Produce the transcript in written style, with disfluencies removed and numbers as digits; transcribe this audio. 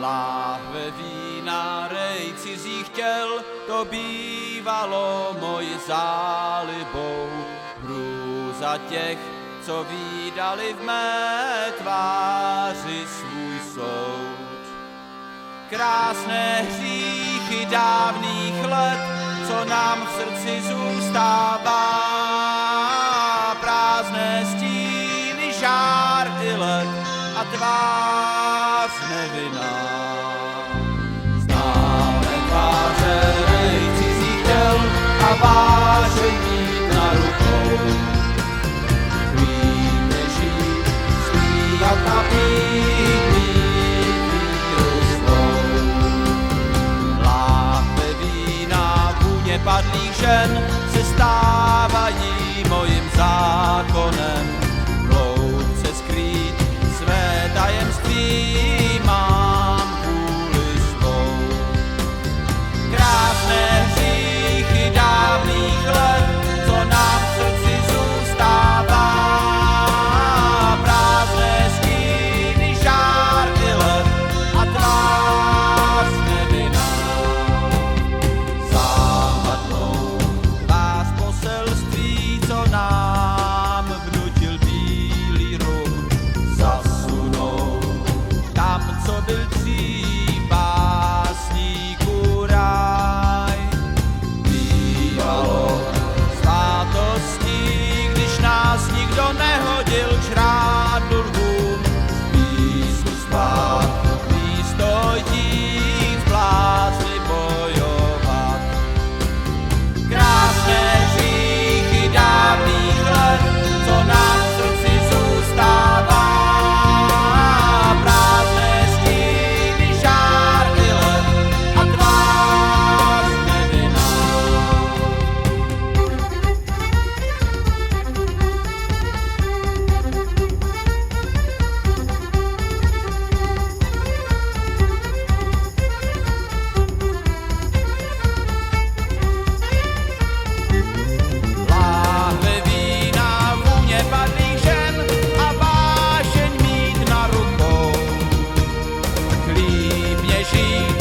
Láhve vína rej cizích chtěl, to bývalo moji zálibou. Hrůza těch, co vídali v mé tváři svůj soud. Krásné hříchy dávných let, co nám v srdci zůstává. Prázdné stíny, žár i led a tvář nevinná. Známe tváře rej cizích těl a vážeň mít na rukou. Chvíle žít, smíjat a pít, víru svou. Láhve vína, vůně padlých žen se stávají mojím zákonem. Hloubce skrýt své tajemství mám vůli svou. Krásné hříchy dávných let, co nám v srdci zůstává. Prázdné stíny, žár i led a tvář nevinná. Záhadnou vás poselství, co nám vnutil bílý rum, zasunou tam, co byl dřív básníků ráj. Bývalo svátostí, když nás nikdo nehodil k žrádlu lvům. Písni spát, místo jít v pláci bojovat. Krásné hříchy dávných let, co nám v srdci zůstává. Prázdné stíny, žár i led a tvář nevinná. Láhve vína, vůně padlých žen a vášeň mít na rukou. Chlípně žít,